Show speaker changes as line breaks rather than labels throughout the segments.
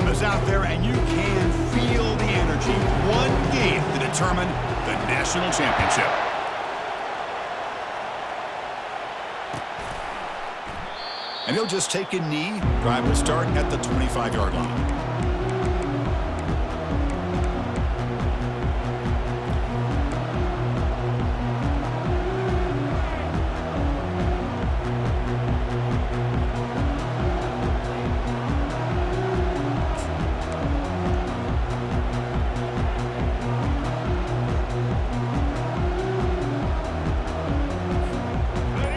is out there, and you can feel the energy. One game to determine the national championship. And he'll just take a knee. Drive will start at the 25-yard line.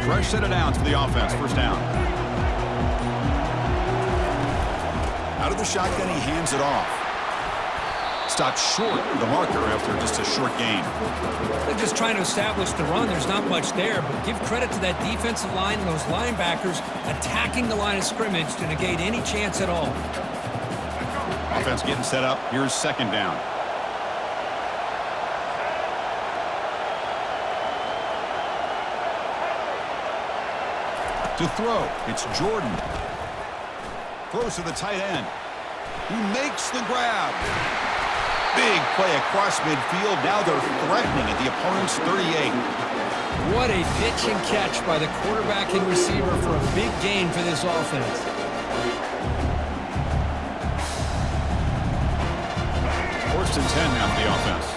Fresh set of downs for the offense. First down. Out of the shotgun, he hands it off. Stopped short of the marker after just a short gain.
They're just trying to establish the run. There's not much there, but give credit to that defensive line and those linebackers attacking the line of scrimmage to negate any chance at all.
Offense getting set up. Here's second down. To throw, it's Jordan. Throws to the tight end. He makes the grab. Big play across midfield. Now they're threatening at the opponent's 38.
What a pitch and catch by the quarterback and receiver for a big gain for this offense.
First and 10 now for the offense.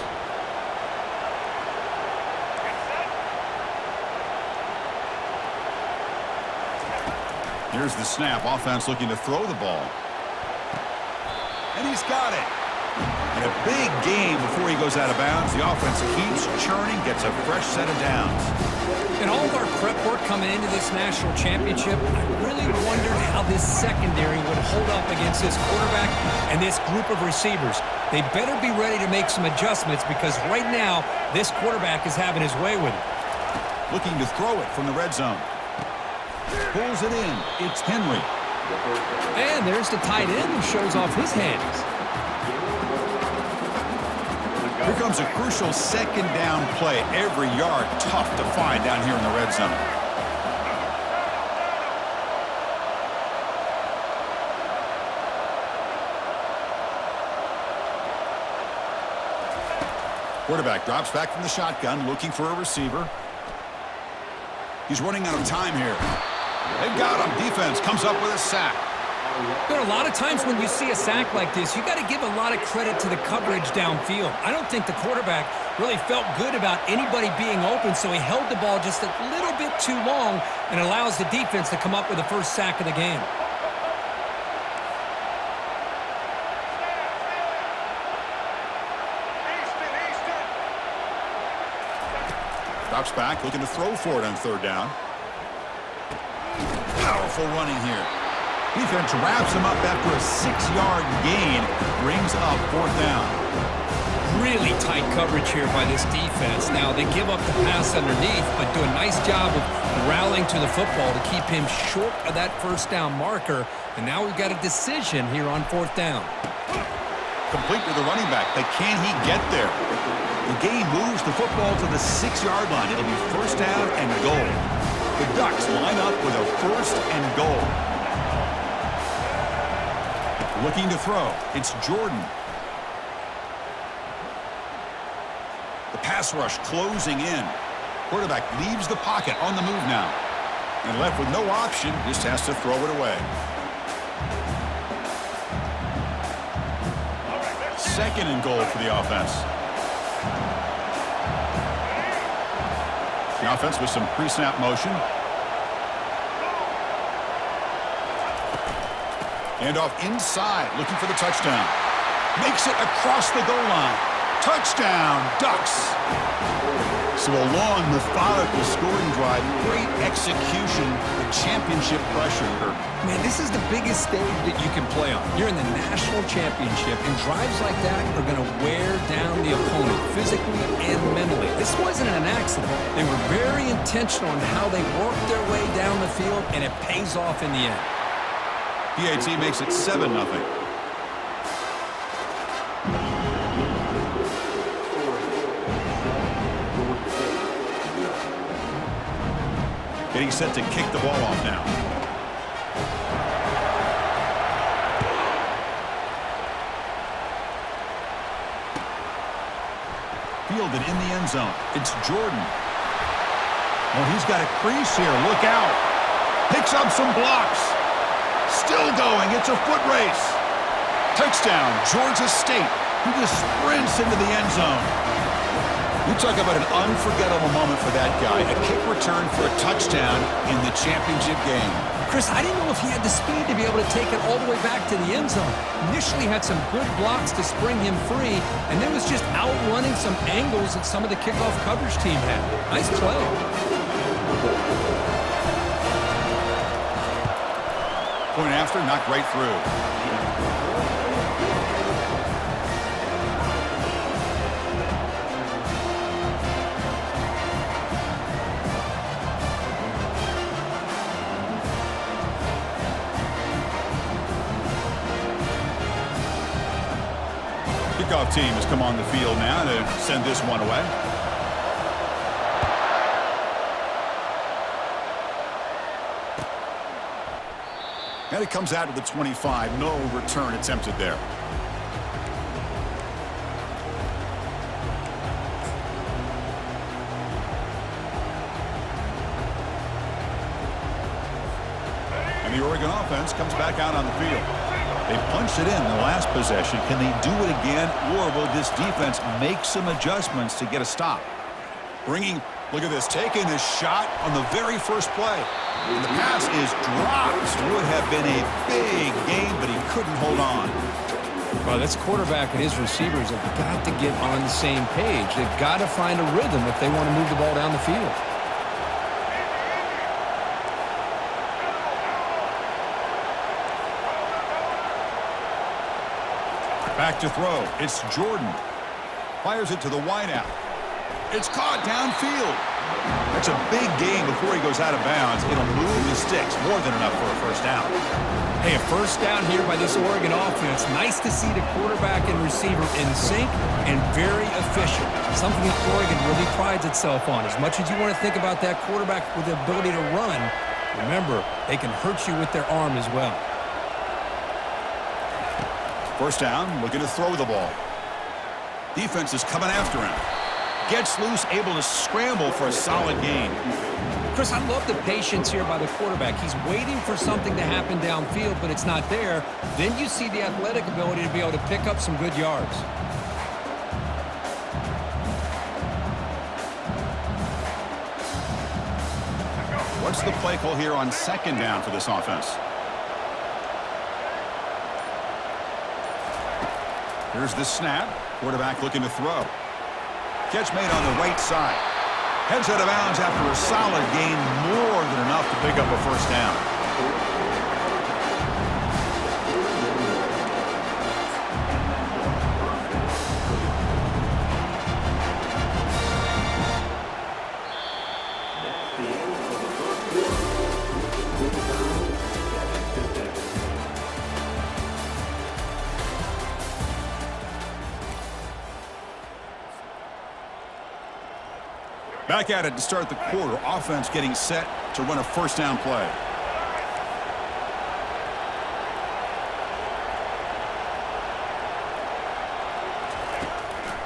Here's the snap. Offense looking to throw the ball. And he's got it. And a big gain before he goes out of bounds. The offense keeps churning, gets a fresh set of downs.
In all of our prep work coming into this national championship, I really wondered how this secondary would hold up against this quarterback and this group of receivers. They better be ready to make some adjustments because right now, this quarterback is having his way with it.
Looking to throw it from the red zone. Pulls it in. It's Henry.
And there's the tight end who shows off his hands.
Here comes a crucial second down play. Every yard tough to find down here in the red zone. Quarterback drops back from the shotgun, looking for a receiver. He's running out of time here. They've got him. Defense comes up with a sack.
There are a lot of times when you see a sack like this, you got to give a lot of credit to the coverage downfield. I don't think the quarterback really felt good about anybody being open, so he held the ball just a little bit too long and allows the defense to come up with the first sack of the game.
Drops back, looking to throw for it on third down. Powerful running here. Defense wraps him up after a 6-yard gain. Brings up fourth down.
Really tight coverage here by this defense. Now, they give up the pass underneath, but do a nice job of rallying to the football to keep him short of that first down marker. And now we've got a decision here on fourth down.
Complete with the running back, but can he get there? The game moves the football to the 6-yard line. It'll be first down and goal. The Ducks line up with a first and goal. Looking to throw. It's Jordan. The pass rush closing in. Quarterback leaves the pocket on the move now. And left with no option, just has to throw it away. Second and goal for the offense. The offense with some pre-snap motion. And off inside, looking for the touchdown. Makes it across the goal line. Touchdown, Ducks. So a long, methodical scoring drive. Great execution. The championship pressure.
Man, this is the biggest stage that you can play on. You're in the national championship, and drives like that are going to wear down the opponent physically and mentally. This wasn't an accident. They were very intentional on how they worked their way down the field, and it pays off in the end.
PAT makes it 7-0. Getting set to kick the ball off now. Fielded in the end zone. It's Jordan. Oh, he's got a crease here. Look out. Picks up some blocks. Still going. It's a foot race. Touchdown, Georgia State. He just sprints into the end zone. You talk about an unforgettable moment for that guy. A kick return for a touchdown in the championship game.
Chris, I didn't know if he had the speed to be able to take it all the way back to the end zone. Initially had some good blocks to spring him free, and then was just outrunning some angles that some of the kickoff coverage team had. Nice play.
Point after, knocked right through. Kickoff team has come on the field now to send this one away. And it comes out to the 25. No return attempted there. And the Oregon offense comes back out on the field. They punched it in the last possession. Can they do it again, or will this defense make some adjustments to get a stop? Look at this, taking this shot on the very first play. And the pass is dropped. Would have been a big game, but he couldn't hold on.
Well, this quarterback and his receivers have got to get on the same page. They've got to find a rhythm if they want to move the ball down the field.
Back to throw. It's Jordan. Fires it to the wideout. It's caught downfield. That's a big gain before he goes out of bounds. It'll move the sticks. More than enough for a first down.
Hey, a first down here by this Oregon offense. Nice to see the quarterback and receiver in sync and very efficient. Something that Oregon really prides itself on. As much as you want to think about that quarterback with the ability to run, remember, they can hurt you with their arm as well.
First down, looking to throw the ball. Defense is coming after him. Gets loose, able to scramble for a solid gain.
Chris, I love the patience here by the quarterback. He's waiting for something to happen downfield, but it's not there. Then you see the athletic ability to be able to pick up some good yards.
What's the play call here on second down for this offense? Here's the snap. Quarterback looking to throw. Catch made on the right side. Heads out of bounds after a solid gain, more than enough to pick up a first down. Back at it to start the quarter. Offense getting set to run a first down play.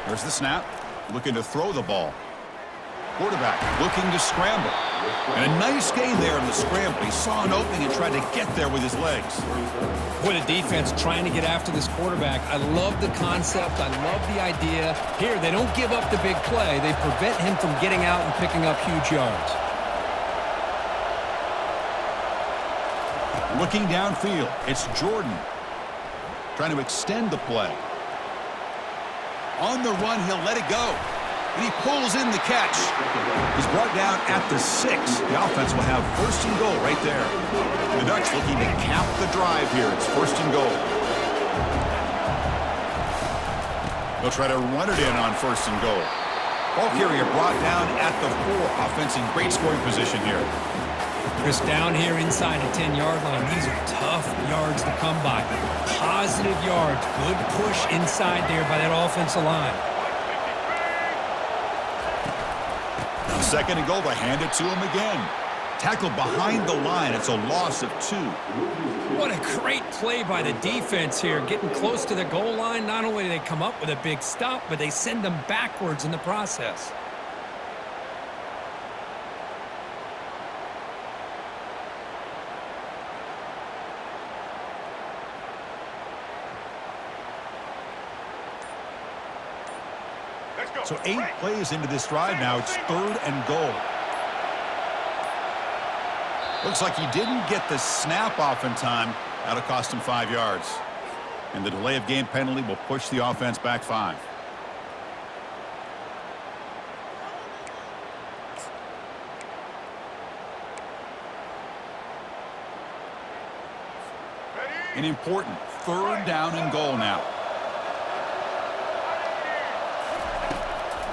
There's the snap. Looking to throw the ball. Quarterback looking to scramble. And a nice gain there in the scramble. He saw an opening and tried to get there with his legs.
Boy, the defense trying to get after this quarterback. I love the concept. I love the idea. Here, they don't give up the big play. They prevent him from getting out and picking up huge yards.
Looking downfield, it's Jordan. Trying to extend the play. On the run, he'll let it go. And he pulls in the catch. He's brought down at the 6. The offense will have first and goal right there. The Ducks looking to cap the drive here. It's first and goal. They'll try to run it in on first and goal. Ball carrier brought down at the 4. Offense in great scoring position here.
Chris, down here inside the 10-yard line. These are tough yards to come by. Positive yards. Good push inside there by that offensive line.
Second and goal, they hand it to him again. Tackled behind the line. It's a loss of 2.
What a great play by the defense here. Getting close to the goal line, not only do they come up with a big stop, but they send them backwards in the process.
So 8 plays into this drive now. It's 3rd and goal. Looks like he didn't get the snap off in time. That'll cost him 5 yards. And the delay of game penalty will push the offense back 5. An important 3rd down and goal now.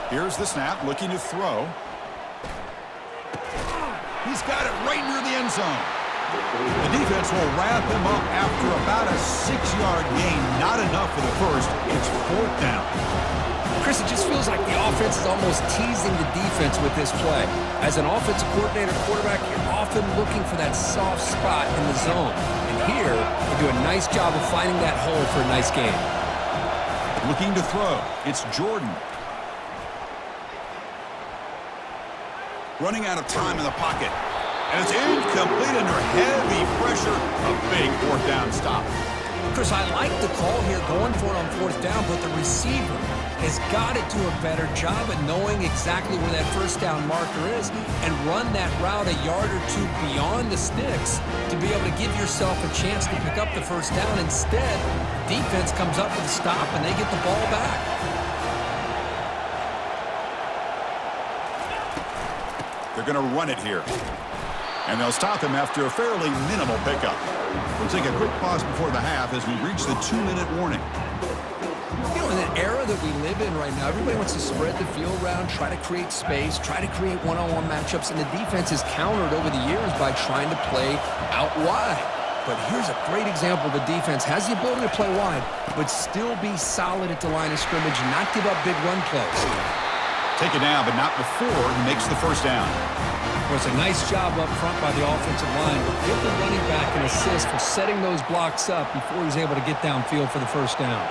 Here's the snap, looking to throw. He's got it right near the end zone. The defense will wrap him up after about a 6-yard gain. Not enough for the first. It's 4th down.
Chris, it just feels like the offense is almost teasing the defense with this play. As an offensive coordinator, quarterback, you're often looking for that soft spot in the zone. And here, they do a nice job of finding that hole for a nice game.
Looking to throw. It's Jordan. Running out of time in the pocket. And it's incomplete under heavy pressure. A big 4th down stop.
Chris, I like the call here going for it on 4th down, but the receiver has got to do a better job at knowing exactly where that 1st down marker is and run that route a yard or 2 beyond the sticks to be able to give yourself a chance to pick up the 1st down. Instead, defense comes up with a stop and they get the ball back.
They're going to run it here. And they'll stop him after a fairly minimal pickup. We'll take a quick pause before the half as we reach the 2-minute warning.
You know, in an era that we live in right now, everybody wants to spread the field around, try to create space, try to create one-on-one matchups, and the defense has countered over the years by trying to play out wide. But here's a great example. The defense has the ability to play wide, but still be solid at the line of scrimmage and not give up big run plays.
Take it down, but not before he makes the 1st down.
Well, it's a nice job up front by the offensive line, but give the running back an assist for setting those blocks up before he's able to get downfield for the 1st down.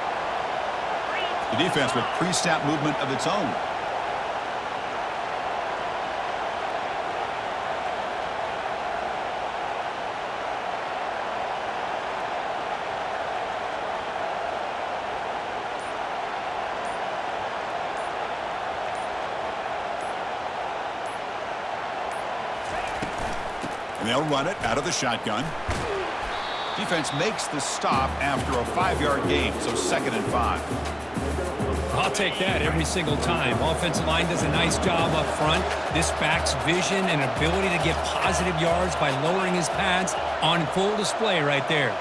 The defense with pre-snap movement of its own. And they'll run it out of the shotgun. Defense makes the stop after a 5-yard gain, so 2nd and 5.
I'll take that every single time. Offensive line does a nice job up front. This back's vision and ability to get positive yards by lowering his pads on full display right there.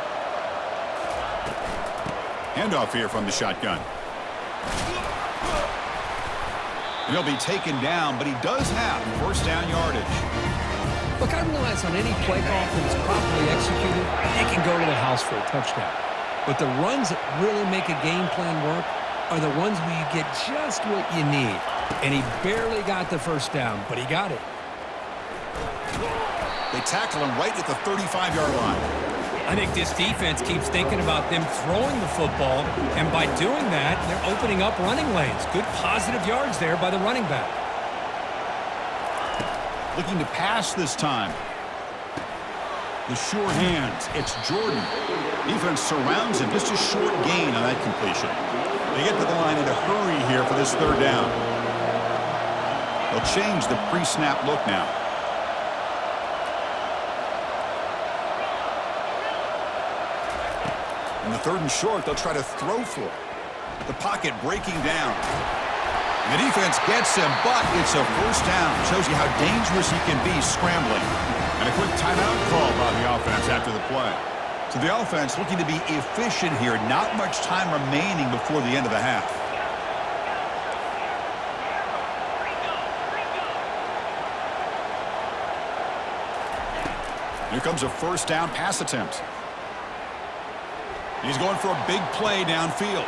Handoff here from the shotgun. And he'll be taken down, but he does have 1st down yardage.
Look, I realize on any play call that is properly executed, it can go to the house for a touchdown. But the runs that really make a game plan work are the ones where you get just what you need. And he barely got the 1st down, but he got it.
They tackle him right at the 35-yard line.
I think this defense keeps thinking about them throwing the football, and by doing that, they're opening up running lanes. Good positive yards there by the running back.
Looking to pass this time. The sure hands. It's Jordan. Defense surrounds him. Just a short gain on that completion. They get to the line in a hurry here for this 3rd down. They'll change the pre-snap look now. In the 3rd and short, they'll try to throw for it. The pocket breaking down. And the defense gets him, but it's a 1st down. Shows you how dangerous he can be scrambling. And a quick timeout call by the offense after the play. So the offense looking to be efficient here. Not much time remaining before the end of the half. Here comes a 1st down pass attempt. He's going for a big play downfield.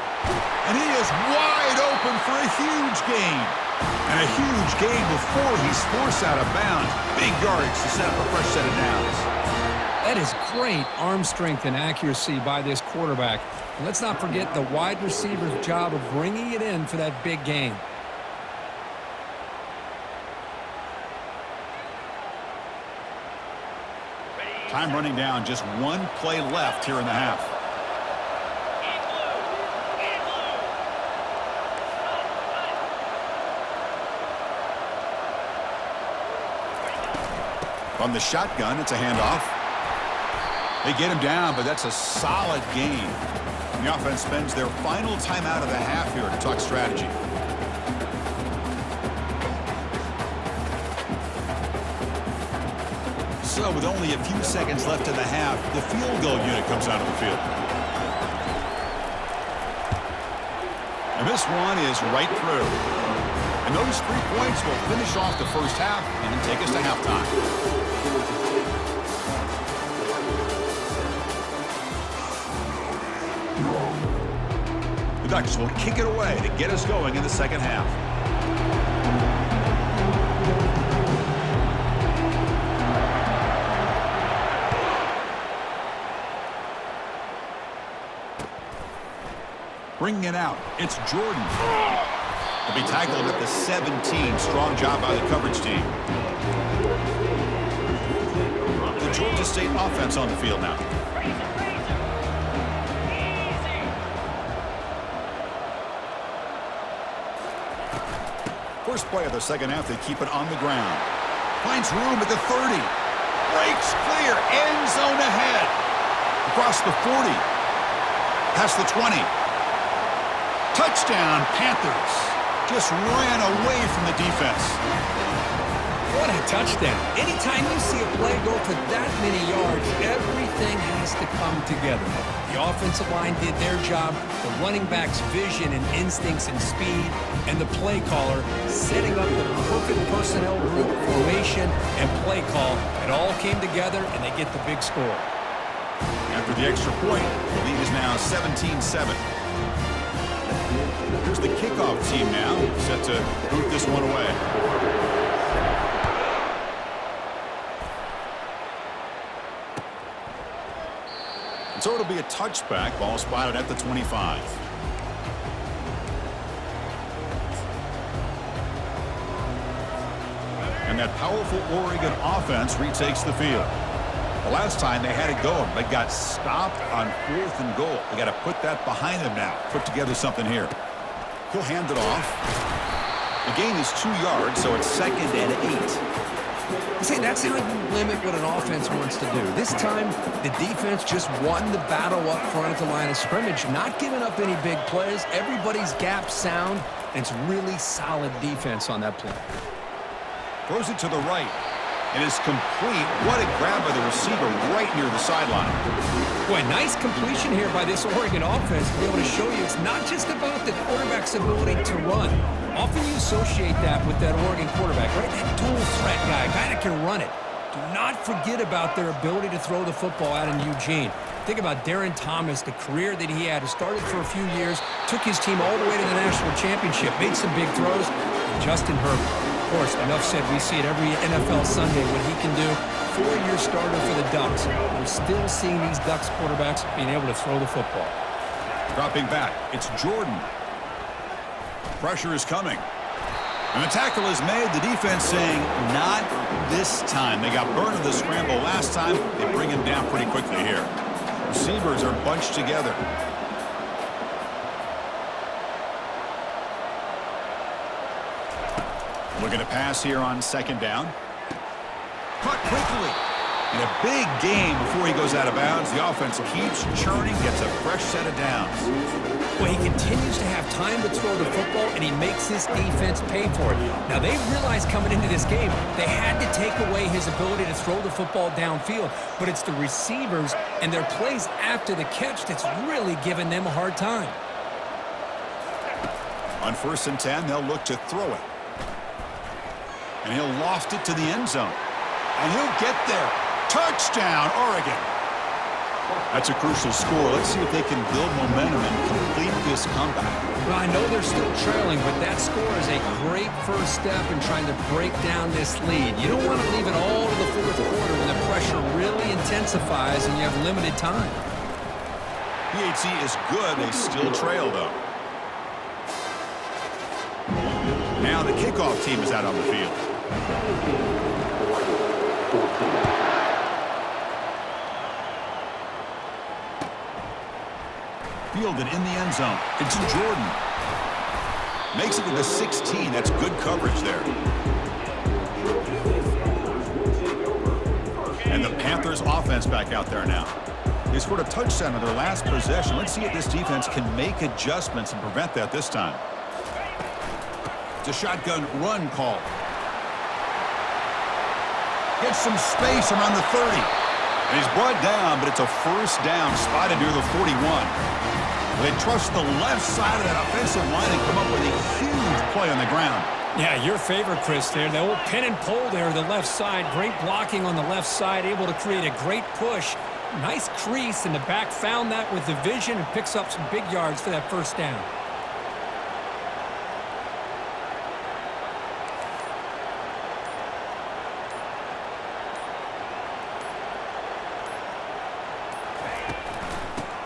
And he is wide open for a huge gain. And a huge gain before he's forced out of bounds. Big yardage to set up a fresh set of downs.
That is great arm strength and accuracy by this quarterback. And let's not forget the wide receiver's job of bringing it in for that big gain.
Time running down, just one play left here in the half. From the shotgun, it's a handoff. They get him down, but that's a solid gain. And the offense spends their final timeout of the half here to talk strategy. So with only a few seconds left in the half, the field goal unit comes out of the field. And this one is right through. And those 3 points will finish off the first half and take us to halftime. The Ducks will kick it away to get us going in the second half. Bringing it out, it's Jordan. He'll be tackled at the 17. Strong job by the coverage team. The Georgia State offense on the field now. First play of the second half, they keep it on the ground. Finds room at the 30. Breaks clear. End zone ahead. Across the 40. Past the 20. Touchdown, Panthers. Just ran away from the defense.
What a touchdown. Anytime you see a play go for that many yards, everything has to come together. The offensive line did their job, the running back's vision and instincts and speed, and the play caller setting up the perfect personnel group, formation, and play call. It all came together, and they get the big score.
After the extra point, the lead is now 17-7. Here's the kickoff team now, set to boot this one away. And so it'll be a touchback, ball spotted at the 25. And that powerful Oregon offense retakes the field. The last time they had it going, they got stopped on 4th and goal. They got to put that behind them now. Put together something here. He'll hand it off. The gain is 2 yards, so it's 2nd and 8.
See, that's how you limit what an offense wants to do. This time, the defense just won the battle up front at the line of scrimmage, not giving up any big plays. Everybody's gap sound, and it's really solid defense on that play.
Throws it to the right. It is complete. What a grab by the receiver right near the sideline.
Boy, nice completion here by this Oregon offense to be able to show you it's not just about the quarterback's ability to run. Often you associate that with that Oregon quarterback, right? That dual threat guy, a guy that can run it. Do not forget about their ability to throw the football out in Eugene. Think about Darren Thomas, the career that he had. He started for a few years, took his team all the way to the national championship, made some big throws. And Justin Herbert. Of course, enough said, we see it every NFL Sunday what he can do. 4-year starter for the Ducks. We're still seeing these Ducks quarterbacks being able to throw the football.
Dropping back, it's Jordan. Pressure is coming. And the tackle is made. The defense saying, not this time. They got burned in the scramble last time. They bring him down pretty quickly here. Receivers are bunched together. Looking to pass here on 2nd down. Caught quickly. And a big gain before he goes out of bounds. The offense keeps churning, gets a fresh set of downs.
Well, he continues to have time to throw the football, and he makes this defense pay for it. Now, they realized coming into this game, they had to take away his ability to throw the football downfield, but it's the receivers and their plays after the catch that's really giving them a hard time.
On 1st and 10, they'll look to throw it. And he'll loft it to the end zone. And he'll get there. Touchdown, Oregon. That's a crucial score. Let's see if they can build momentum and complete this comeback.
Well, I know they're still trailing, but that score is a great first step in trying to break down this lead. You don't want to leave it all to the fourth quarter when the pressure really intensifies and you have limited time.
PHC is good. They still trail, though. Now the kickoff team is out on the field. Fielded in the end zone. It's Jordan. Makes it to the 16. That's good coverage there. And the Panthers offense back out there now. They scored a touchdown on their last possession. Let's see if this defense can make adjustments and prevent that this time. It's a shotgun run call. Gets some space around the 30. And he's brought down, but it's a first down spotted near the 41. They trust the left side of that offensive line and come up with a huge play on the ground.
Yeah, your favorite, Chris, there. The old pin and pull there, the left side. Great blocking on the left side, able to create a great push. Nice crease, and the back found that with the vision and picks up some big yards for that first down.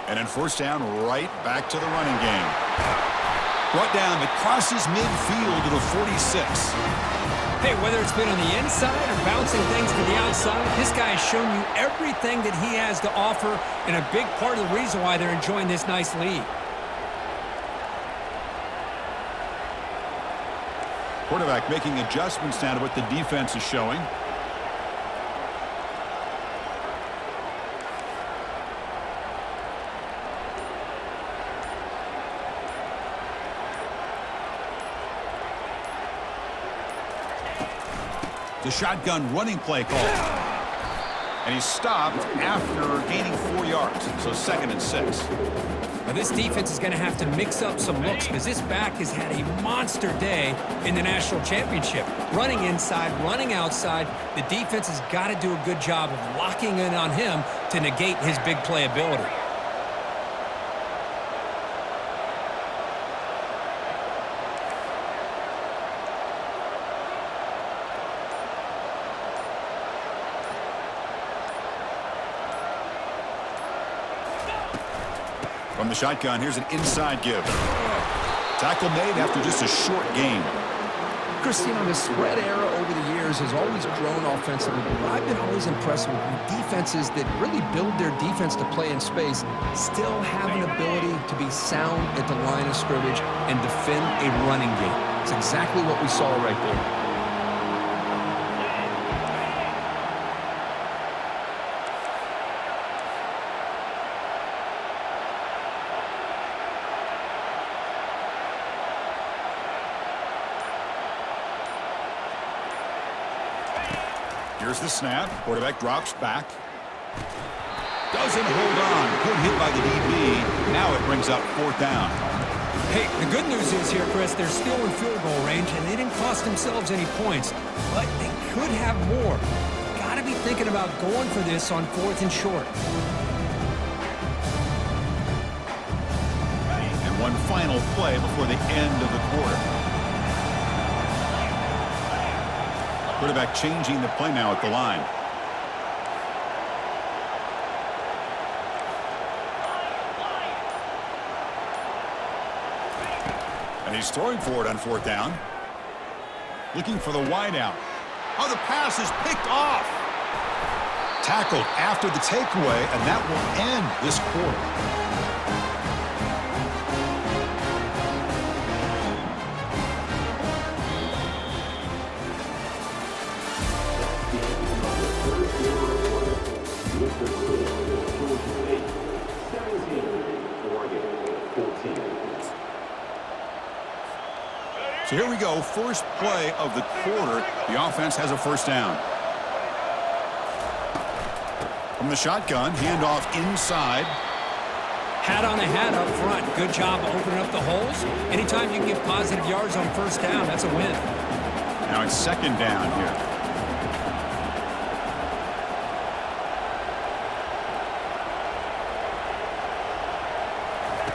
And then first down, right back to the running game. Brought down, it crosses midfield to the 46.
Hey, whether it's been on the inside or bouncing things to the outside, this guy has shown you everything that he has to offer, and a big part of the reason why they're enjoying this nice lead.
Quarterback making adjustments now to what the defense is showing. The shotgun running play call. And he stopped after gaining 4 yards. So 2nd and 6.
Now this defense is going to have to mix up some looks because this back has had a monster day in the national championship. Running inside, running outside. The defense has got to do a good job of locking in on him to negate his big play ability.
From the shotgun, here's an inside give. Tackle made after just a short gain.
Christian, the spread era over the years has always grown offensively, but I've been always impressed with defenses that really build their defense to play in space, still have an ability to be sound at the line of scrimmage and defend a running game. It's exactly what we saw right there.
Here's the snap. Quarterback drops back. Doesn't hold on. Good hit by the DB. Now it brings up 4th down.
Hey, the good news is here, Chris, they're still in field goal range, and they didn't cost themselves any points, but they could have more. Got to be thinking about going for this on 4th and short.
And one final play before the end of the quarter. Quarterback changing the play now at the line. And he's throwing for it on 4th down. Looking for the wideout. Oh, the pass is picked off. Tackled after the takeaway, and that will end this quarter. So here we go, first play of the quarter. The offense has a first down. From the shotgun, handoff inside.
Hat on a hat up front. Good job opening up the holes. Anytime you can get positive yards on first down, that's a win.
Now it's 2nd down here.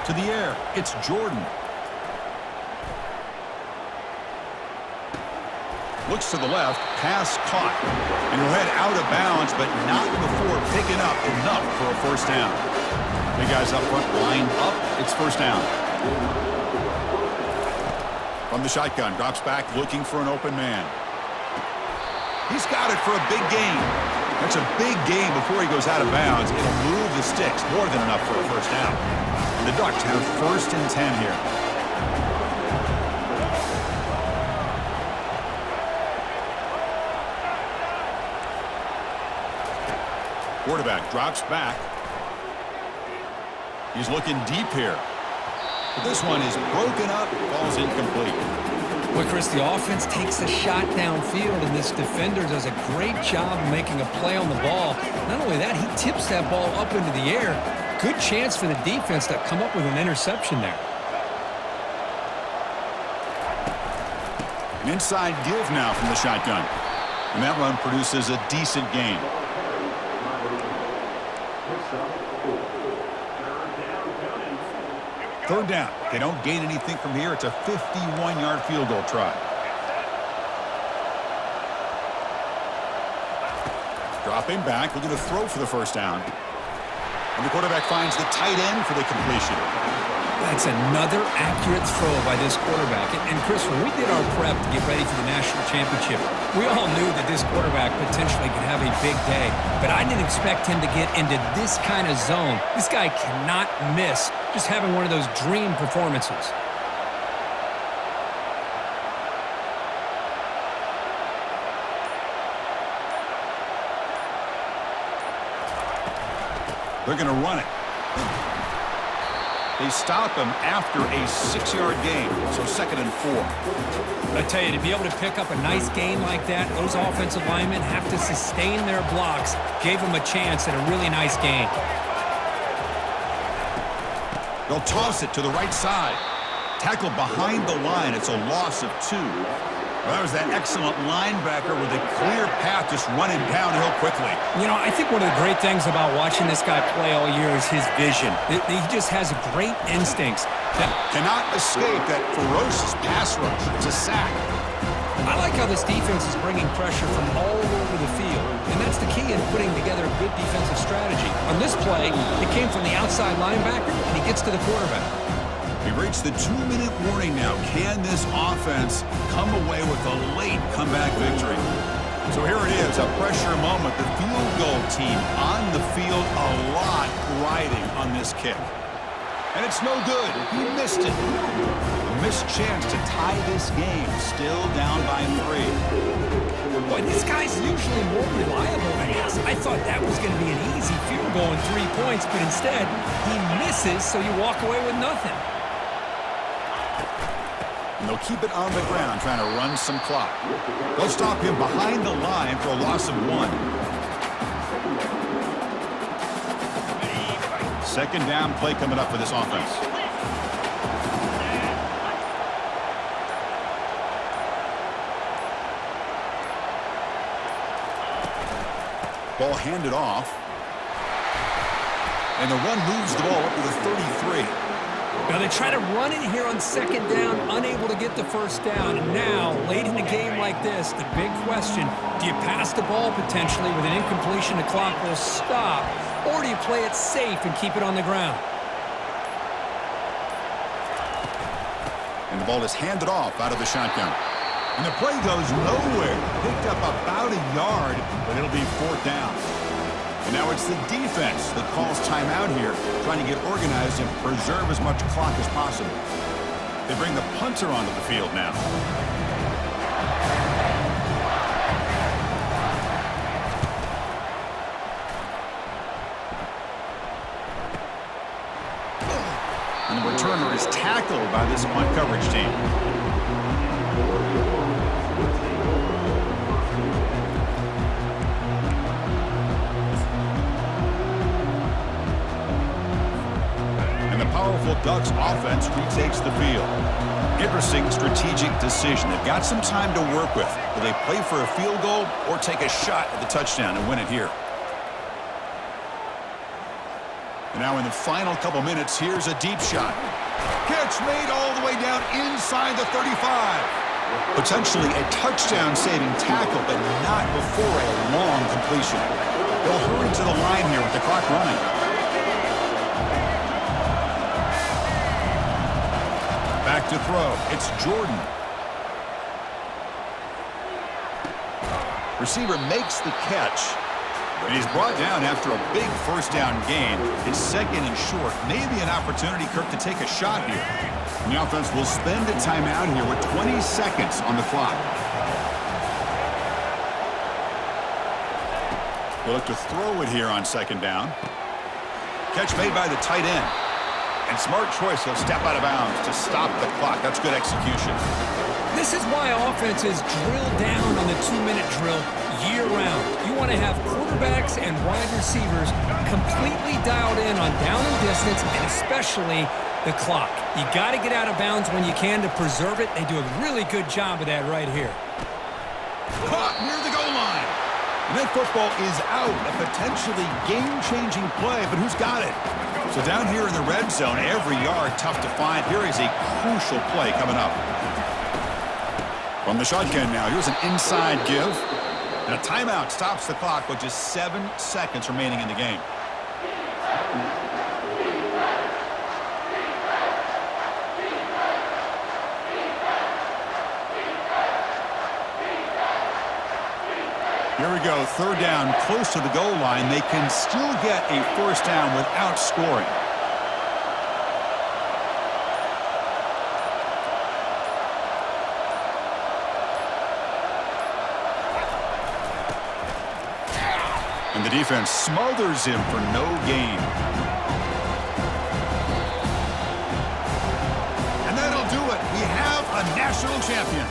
To the air, it's Jordan. Looks to the left, pass caught. And he'll head out of bounds, but not before picking up enough for a first down. Big guys up front lined up. It's first down. From the shotgun, drops back looking for an open man. He's got it for a big gain. That's a big gain before he goes out of bounds. It'll move the sticks, more than enough for a first down. And the Ducks have 1st and 10 here. Quarterback drops back. He's looking deep here. But this one is broken up, falls incomplete.
Well, Chris, the offense takes a shot downfield, and this defender does a great job of making a play on the ball. Not only that, he tips that ball up into the air. Good chance for the defense to come up with an interception there.
An inside give now from the shotgun. And that run produces a decent gain. Third down. If they don't gain anything from here, it's a 51-yard field goal try. Dropping back, looking to throw for the first down. And the quarterback finds the tight end for the completion.
That's another accurate throw by this quarterback. And Chris, when we did our prep to get ready for the national championship, we all knew that this quarterback potentially could have a big day. But I didn't expect him to get into this kind of zone. This guy cannot miss. Just having one of those dream performances.
They're going to run it. They stop him after a 6-yard gain, so 2nd and 4.
I tell you, to be able to pick up a nice gain like that, those offensive linemen have to sustain their blocks. Gave them a chance at a really nice gain.
They'll toss it to the right side. Tackled behind the line. It's a loss of 2. Well, that was that excellent linebacker with a clear path just running downhill quickly.
You know, I think one of the great things about watching this guy play all year is his vision. He just has great instincts.
That cannot escape that ferocious pass rush. It's a sack.
I like how this defense is bringing pressure from all over the field, and that's the key in putting together a good defensive strategy. On this play, it came from the outside linebacker, and he gets to the quarterback.
We've reached the 2-minute warning now. Can this offense come away with a late comeback victory? So here it is, a pressure moment. The field goal team on the field, a lot riding on this kick. And it's no good. He missed it. A missed chance to tie this game, still down by 3.
Boy, this guy's usually more reliable than this. I thought that was going to be an easy field goal and 3 points, but instead, he misses, so you walk away with nothing.
And they'll keep it on the ground, trying to run some clock. They'll stop him behind the line for a loss of 1. 2nd down play coming up for this offense. Ball handed off. And the run moves the ball up to the 33.
Now they try to run it here on 2nd down, unable to get the first down. And now, late in the game like this, the big question, do you pass the ball potentially with an incompletion, the clock will stop, or do you play it safe and keep it on the ground?
And the ball is handed off out of the shotgun. And the play goes nowhere. Picked up about a yard, but it'll be 4th down. And now it's the defense that calls timeout here, trying to get organized and preserve as much clock as possible. They bring the punter onto the field now. And the returner is tackled by this punt coverage team. Powerful Ducks offense retakes the field. Interesting strategic decision. They've got some time to work with. Will they play for a field goal or take a shot at the touchdown and win it here? Now in the final couple minutes, here's a deep shot. Catch made all the way down inside the 35. Potentially a touchdown-saving tackle, but not before a long completion. They'll hurry to the line here with the clock running. Back to throw. It's Jordan. Receiver makes the catch. And he's brought down after a big first down gain. It's second and short. Maybe an opportunity, Kirk, to take a shot here. And the offense will spend a timeout here with 20 seconds on the clock. They'll look to throw it here on second down. Catch made by the tight end. And smart choice, he'll step out of bounds to stop the clock. That's good execution.
This is why offenses drill down on the 2-minute drill year-round. You want to have quarterbacks and wide receivers completely dialed in on down and distance, and especially the clock. You got to get out of bounds when you can to preserve it. They do a really good job of that right here.
Caught near the goal line. And that football is out. A potentially game-changing play, but who's got it? So down here in the red zone, every yard tough to find. Here is a crucial play coming up. From the shotgun now, here's an inside give. And a timeout stops the clock with just 7 seconds remaining in the game. Here we go, third down, close to the goal line. They can still get a first down without scoring. And the defense smothers him for no gain. And that'll do it. We have a national champion.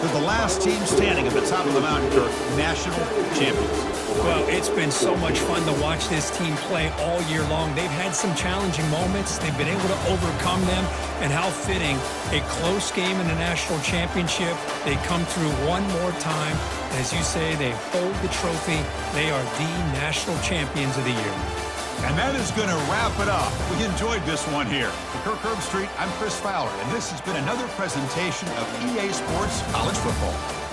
They're the last team standing at the top of the mountain, Kirk. National champions.
Well, it's been so much fun to watch this team play all year long. They've had some challenging moments. They've been able to overcome them. And how fitting, a close game in the national championship. They come through one more time. As you say, they hold the trophy. They are the national champions of the year.
And that is going to wrap it up. We enjoyed this one here. For Kirk Herbstreit, I'm Chris Fowler, and this has been another presentation of EA Sports College Football.